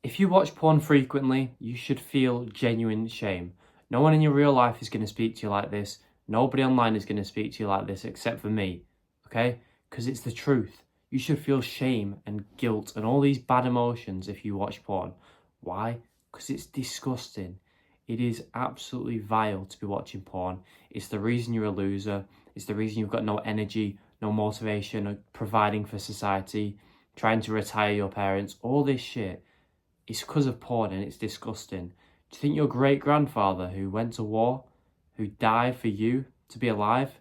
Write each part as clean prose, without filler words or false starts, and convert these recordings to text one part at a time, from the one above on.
If you watch porn frequently, you should feel genuine shame. No one in your real life is going to speak to you like this. Nobody online is going to speak to you like this except for me, okay? Because it's the truth. You should feel shame and guilt and all these bad emotions if you watch porn. Why? Because it's disgusting. It is absolutely vile to be watching porn. It's the reason you're a loser. It's the reason you've got no energy, no motivation, or providing for society, trying to retire your parents, all this shit. It's because of porn and it's disgusting. Do you think your great grandfather who went to war, who died for you to be alive,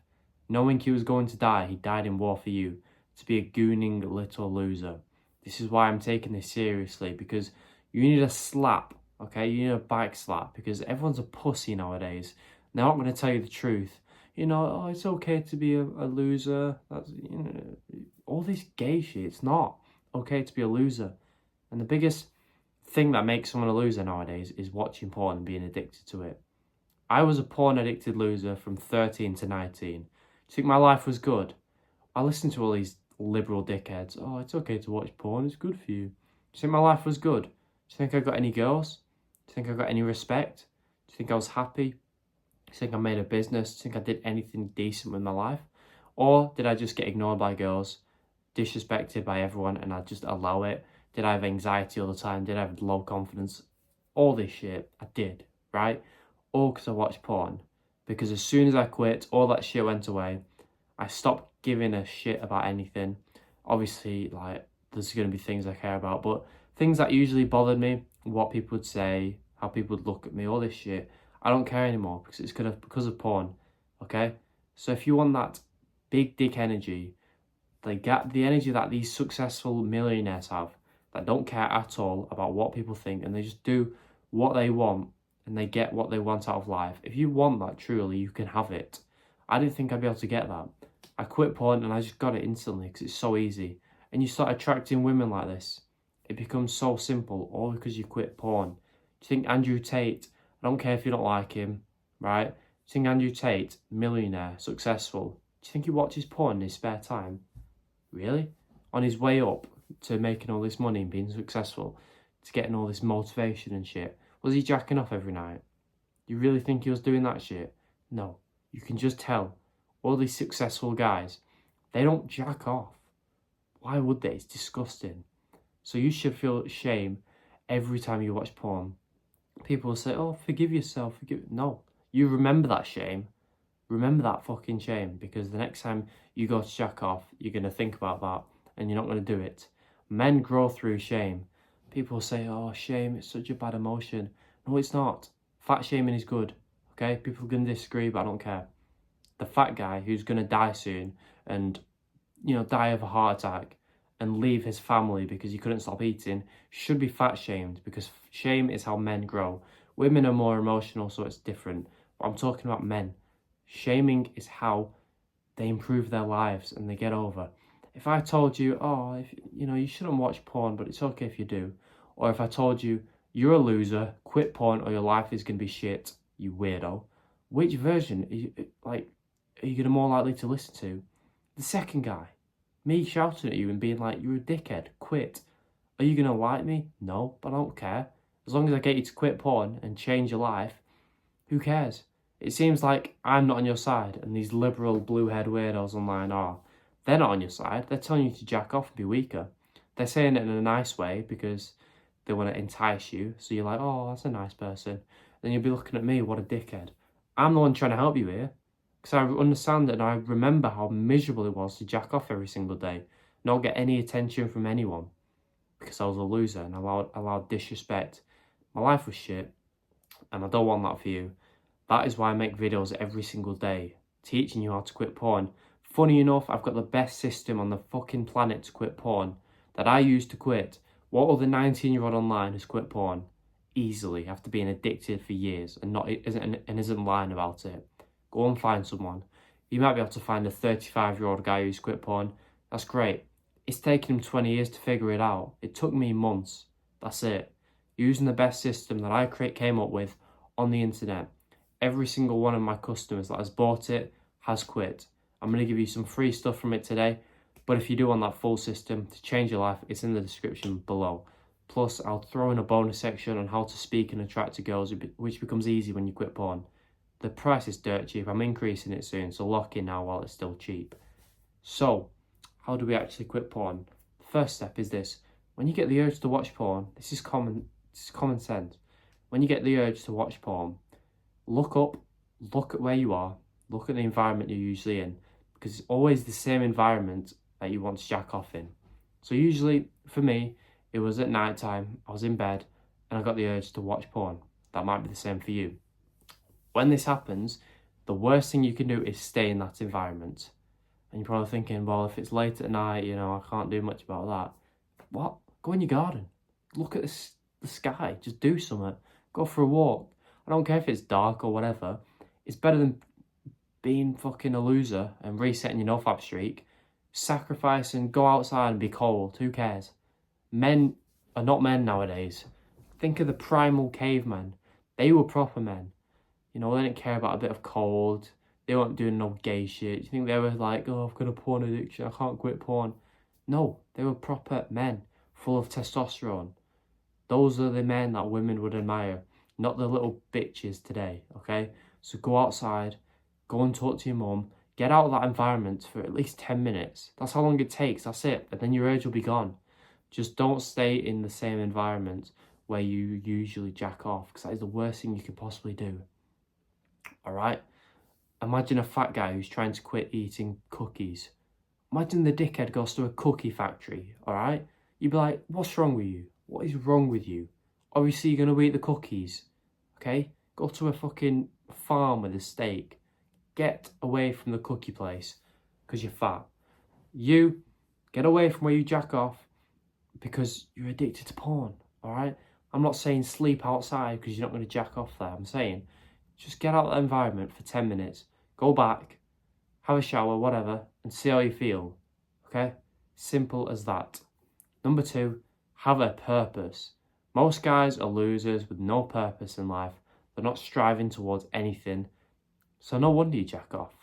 knowing he was going to die, he died in war for you, to be a gooning little loser? This is why I'm taking this seriously, because you need a slap, okay? You need a bike slap, because everyone's a pussy nowadays. They're not going to tell you the truth. Oh, it's okay to be a loser. That's, all this gay shit. It's not okay to be a loser. And the biggest thing that makes someone a loser nowadays is watching porn and being addicted to it. I was a porn addicted loser from 13 to 19. Do you think my life was good? I listened to all these liberal dickheads. Oh, it's okay to watch porn, it's good for you. Do you think my life was good? Do you think I got any girls? Do you think I got any respect? Do you think I was happy? Do you think I made a business? Do you think I did anything decent with my life? Or did I just get ignored by girls, disrespected by everyone, and I just allow it? Did I have anxiety all the time? Did I have low confidence? All this shit, I did, right? All because I watched porn. Because as soon as I quit, all that shit went away. I stopped giving a shit about anything. Obviously, like, there's going to be things I care about, but things that usually bothered me, what people would say, how people would look at me, all this shit, I don't care anymore because it's because of porn, okay? So if you want that big dick energy, the energy that these successful millionaires have, that don't care at all about what people think, and they just do what they want and they get what they want out of life. If you want that truly, you can have it. I didn't think I'd be able to get that. I quit porn and I just got it instantly because it's so easy. And you start attracting women like this. It becomes so simple, all because you quit porn. Do you think Andrew Tate, I don't care if you don't like him, right? Do you think Andrew Tate, millionaire, successful, do you think he watches porn in his spare time? Really? On his way up to making all this money and being successful, to getting all this motivation and shit, was he jacking off every night? You really think he was doing that shit? No. You can just tell. All these successful guys, they don't jack off. Why would they? It's disgusting. So you should feel shame every time you watch porn. People will say, oh, forgive yourself. No. You remember that shame. Remember that fucking shame, because the next time you go to jack off, you're going to think about that and you're not going to do it. Men grow through shame. People say, oh, shame, it's such a bad emotion. No, it's not. Fat shaming is good, okay? People are going to disagree, but I don't care. The fat guy who's going to die soon and, die of a heart attack and leave his family because he couldn't stop eating should be fat shamed, because shame is how men grow. Women are more emotional, so it's different. But I'm talking about men. Shaming is how they improve their lives and they get over. If I told you, oh, you shouldn't watch porn, but it's okay if you do. Or if I told you, you're a loser, quit porn or your life is going to be shit, you weirdo. Which version are you going to more likely to listen to? The second guy. Me shouting at you and being like, you're a dickhead, quit. Are you going to like me? No, but I don't care. As long as I get you to quit porn and change your life, who cares? It seems like I'm not on your side and these liberal blue-haired weirdos online are. They're not on your side. They're telling you to jack off and be weaker. They're saying it in a nice way because they want to entice you. So you're like, oh, that's a nice person. Then you'll be looking at me, what a dickhead. I'm the one trying to help you here. Because I understand it and I remember how miserable it was to jack off every single day. Not get any attention from anyone. Because I was a loser and allowed disrespect. My life was shit. And I don't want that for you. That is why I make videos every single day, teaching you how to quit porn. Funny enough, I've got the best system on the fucking planet to quit porn that I use to quit. What other 19-year-old online has quit porn? Easily, after being addicted for years and isn't lying about it. Go and find someone. You might be able to find a 35-year-old guy who's quit porn. That's great. It's taken him 20 years to figure it out. It took me months. That's it. Using the best system that I came up with on the internet. Every single one of my customers that has bought it has quit. I'm going to give you some free stuff from it today. But if you do want that full system to change your life, it's in the description below. Plus, I'll throw in a bonus section on how to speak and attract to girls, which becomes easy when you quit porn. The price is dirt cheap. I'm increasing it soon, so lock in now while it's still cheap. So, how do we actually quit porn? The first step is this. When you get the urge to watch porn, this is common sense. When you get the urge to watch porn, look up, look at where you are, look at the environment you're usually in, because it's always the same environment that you want to jack off in. So usually, for me, it was at night time, I was in bed, and I got the urge to watch porn. That might be the same for you. When this happens, the worst thing you can do is stay in that environment. And you're probably thinking, well, if it's late at night, I can't do much about that. What? Go in your garden. Look at the sky. Just do something. Go for a walk. I don't care if it's dark or whatever. It's better than being fucking a loser and resetting your nofap streak. Sacrifice and go outside and be cold. Who cares? Men are not men nowadays. Think of the primal cavemen. They were proper men. They didn't care about a bit of cold. They weren't doing no gay shit. You think they were like, oh, I've got a porn addiction, I can't quit porn. No, they were proper men, full of testosterone. Those are the men that women would admire, not the little bitches today, okay? So go outside, go and talk to your mum, get out of that environment for at least 10 minutes. That's how long it takes, that's it. And then your urge will be gone. Just don't stay in the same environment where you usually jack off, because that is the worst thing you could possibly do. Alright? Imagine a fat guy who's trying to quit eating cookies. Imagine the dickhead goes to a cookie factory, alright? You'd be like, what's wrong with you? What is wrong with you? Obviously you're going to eat the cookies, okay? Go to a fucking farm with a steak. Get away from the cookie place, because you're fat. You, get away from where you jack off, because you're addicted to porn, alright? I'm not saying sleep outside because you're not going to jack off there. I'm saying just get out of that environment for 10 minutes, go back, have a shower, whatever, and see how you feel, okay? Simple as that. Number 2, have a purpose. Most guys are losers with no purpose in life. They're not striving towards anything. So no wonder you jack off.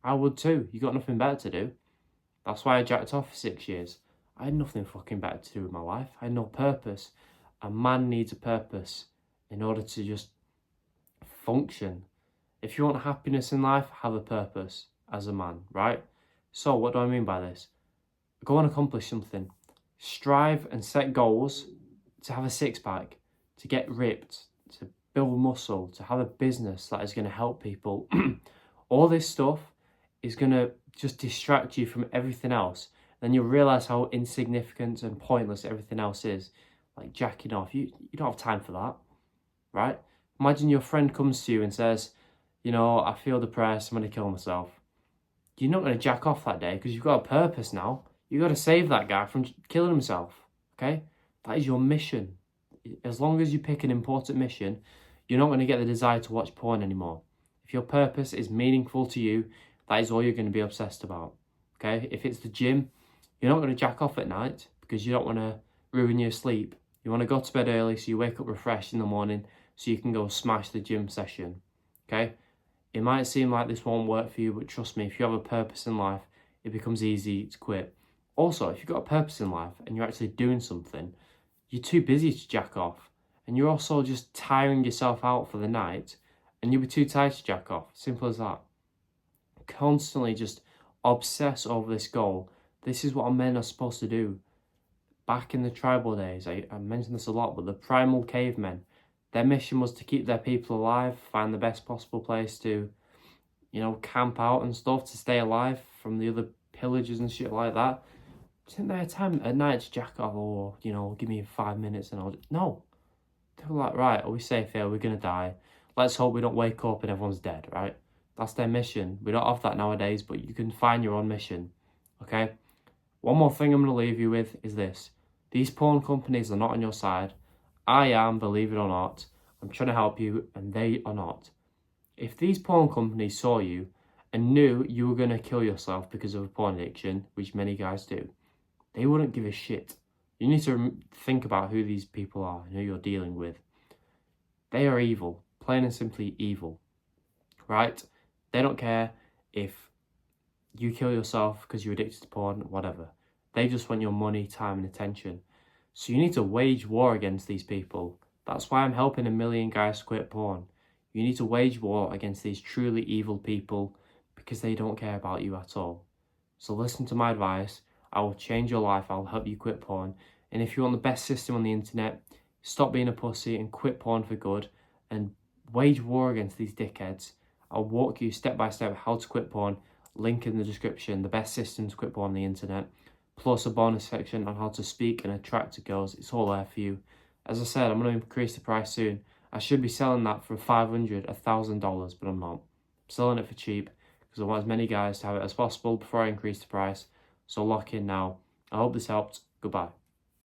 I would too. You got nothing better to do. That's why I jacked off for 6 years. I had nothing fucking better to do with my life. I had no purpose. A man needs a purpose in order to just function. If you want happiness in life, have a purpose as a man, right? So what do I mean by this? Go and accomplish something. Strive and set goals to have a six-pack, to get ripped, to build muscle, to have a business that is going to help people. All this stuff is going to just distract you from everything else. Then you'll realise how insignificant and pointless everything else is. Like jacking off. You don't have time for that, right? Imagine your friend comes to you and says, I feel depressed, I'm going to kill myself. You're not going to jack off that day because you've got a purpose now. You've got to save that guy from killing himself, okay? That is your mission. As long as you pick an important mission, you're not going to get the desire to watch porn anymore. If your purpose is meaningful to you, that is all you're going to be obsessed about, okay? If it's the gym, you're not going to jack off at night because you don't want to ruin your sleep. You want to go to bed early so you wake up refreshed in the morning so you can go smash the gym session, okay? It might seem like this won't work for you, but trust me, if you have a purpose in life, it becomes easy to quit. Also, if you've got a purpose in life and you're actually doing something, you're too busy to jack off. And you're also just tiring yourself out for the night and you'll be too tired to jack off. Simple as that. Constantly just obsess over this goal. This is what men are supposed to do. Back in the tribal days, I mentioned this a lot, but the primal cavemen, their mission was to keep their people alive, find the best possible place to, camp out and stuff, to stay alive from the other pillagers and shit like that. Isn't there a time at night to jack off, or, give me 5 minutes and No. They were like, right, are we safe here? We're going to die. Let's hope we don't wake up and everyone's dead, right? That's their mission. We don't have that nowadays, but you can find your own mission, okay? One more thing I'm going to leave you with is this. These porn companies are not on your side. I am, believe it or not. I'm trying to help you, and they are not. If these porn companies saw you and knew you were going to kill yourself because of a porn addiction, which many guys do, they wouldn't give a shit. You need to think about who these people are and who you're dealing with. They are evil, plain and simply evil, right? They don't care if you kill yourself because you're addicted to porn, whatever. They just want your money, time, and attention. So you need to wage war against these people. That's why I'm helping 1 million guys quit porn. You need to wage war against these truly evil people because they don't care about you at all. So listen to my advice. I will change your life. I'll help you quit porn. And if you want the best system on the internet, stop being a pussy and quit porn for good and wage war against these dickheads. I'll walk you step by step how to quit porn. Link in the description, the best system to quit porn on the internet. Plus a bonus section on how to speak and attract girls. It's all there for you. As I said, I'm going to increase the price soon. I should be selling that for $500, $1,000, but I'm not. I'm selling it for cheap because I want as many guys to have it as possible before I increase the price. So lock in now. I hope this helped. Goodbye.